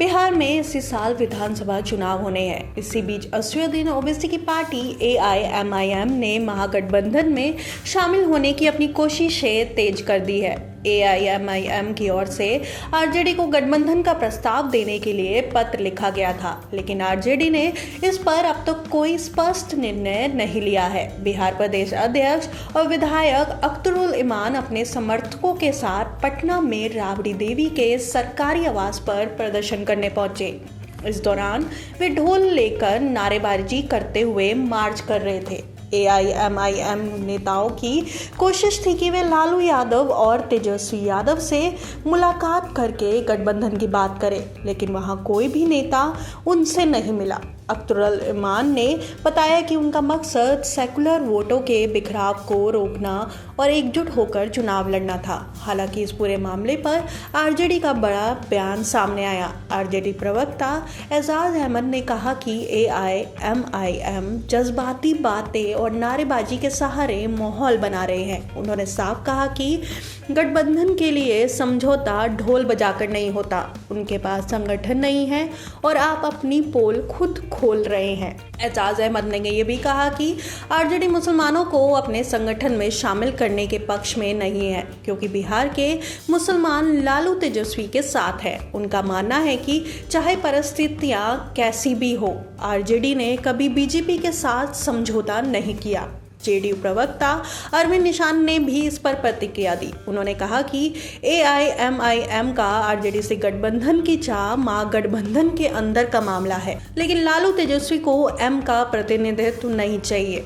बिहार में इसी साल विधानसभा चुनाव होने हैं। इसी बीच 80वें दिन ओबीसी की पार्टी एआईएमआईएम ने महागठबंधन में शामिल होने की अपनी कोशिशें तेज कर दी है। एआईएमआईएम की ओर से आरजेडी को गठबंधन का प्रस्ताव देने के लिए पत्र लिखा गया था, लेकिन आरजेडी ने इस पर अब तक कोई स्पष्ट निर्णय नहीं लिया है। बिहार प्रदेश अध्यक्ष और विधायक अख्तरुल इमान अपने समर्थकों के साथ पटना में राबड़ी देवी के सरकारी आवास पर प्रदर्शन करने पहुंचे। इस दौरान वे ढोल लेकर नारेबाजी करते हुए मार्च कर रहे थे। एआईएमआईएम नेताओं की कोशिश थी कि वे लालू यादव और तेजस्वी यादव से मुलाकात करके गठबंधन की बात करें, लेकिन वहां कोई भी नेता उनसे नहीं मिला। अख्तरुल इमान ने बताया कि उनका मकसद सेकुलर वोटों के बिखराव को रोकना और एकजुट होकर चुनाव लड़ना था। हालांकि इस पूरे मामले पर आरजेडी का बड़ा बयान सामने आया। आरजेडी प्रवक्ता एजाज अहमद ने कहा कि एआईएमआईएम जज्बाती बातें और नारेबाजी के सहारे माहौल बना रहे हैं। उन्होंने साफ कहा कि गठबंधन के लिए समझौता ढोल बजाकर नहीं होता। उनके पास संगठन नहीं है और आप अपनी पोल खुद खोल रहे हैं। एजाज अहमद ने यह भी कहा कि आरजेडी मुसलमानों को अपने संगठन में शामिल करने के पक्ष में नहीं है, क्योंकि बिहार के मुसलमान लालू तेजस्वी के साथ है। उनका मानना है कि चाहे परिस्थितियां कैसी भी हो, आरजेडी ने कभी बीजेपी के साथ समझौता नहीं किया। जेडीयू प्रवक्ता अरविंद निशान ने भी इस पर प्रतिक्रिया दी। उन्होंने कहा कि एआईएमआईएम का आरजेडी से गठबंधन की चाह महागठबंधन के अंदर का मामला है, लेकिन लालू तेजस्वी को एम का प्रतिनिधित्व नहीं चाहिए।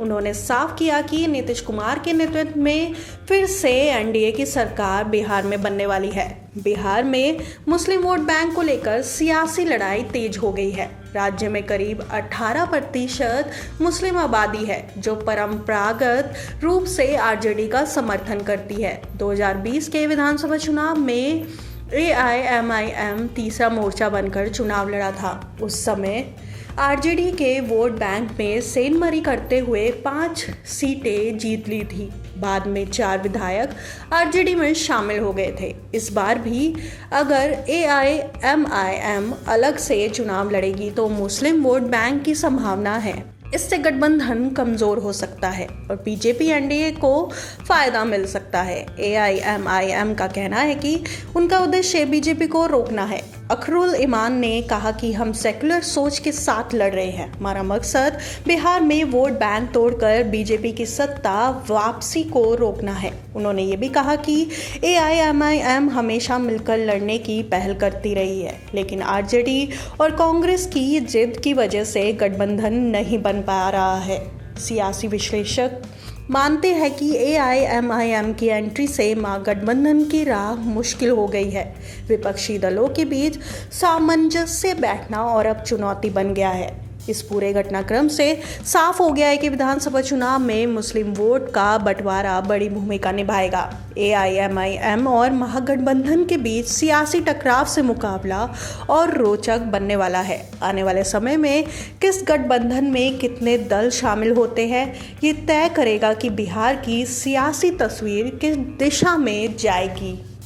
उन्होंने साफ किया कि नीतीश कुमार के नेतृत्व में फिर से एनडीए की सरकार बिहार में बनने वाली है। बिहार में मुस्लिम वोट बैंक को लेकर सियासी लड़ाई तेज हो गई है। राज्य में करीब 18% मुस्लिम आबादी है, जो परंपरागत रूप से आरजेडी का समर्थन करती है। 2020 के विधानसभा चुनाव में एआईएमआईएम तीसरा मोर्चा बनकर चुनाव लड़ा था। उस समय आरजेडी के वोट बैंक में सेंधमारी करते हुए 5 सीटें जीत ली थी। बाद में 4 विधायक आरजेडी में शामिल हो गए थे। इस बार भी अगर एआईएमआईएम अलग से चुनाव लड़ेगी तो मुस्लिम वोट बैंक की संभावना है। इससे गठबंधन कमजोर हो सकता है और बीजेपी एनडीए को फायदा मिल सकता है। एआईएमआईएम का कहना है कि उनका उद्देश्य बीजेपी को रोकना है। अख्तरुल इमान ने कहा कि हम सेकुलर सोच के साथ लड़ रहे हैं। हमारा मकसद बिहार में वोट बैंक तोड़कर बीजेपी की सत्ता वापसी को रोकना है। उन्होंने ये भी कहा कि एआईएमआईएम हमेशा मिलकर लड़ने की पहल करती रही है, लेकिन आरजेडी और कांग्रेस की जिद की वजह से गठबंधन नहीं बन पा रहा है। सियासी विश्लेषक मानते हैं कि एआईएमआईएम की एंट्री से महागठबंधन की राह मुश्किल हो गई है। विपक्षी दलों के बीच सामंजस्य बैठना और अब चुनौती बन गया है। इस पूरे घटनाक्रम से साफ हो गया है कि विधानसभा चुनाव में मुस्लिम वोट का बंटवारा बड़ी भूमिका निभाएगा। एआईएमआईएम और महागठबंधन के बीच सियासी टकराव से मुकाबला और रोचक बनने वाला है। आने वाले समय में किस गठबंधन में कितने दल शामिल होते हैं, ये तय करेगा कि बिहार की सियासी तस्वीर किस दिशा में जाएगी।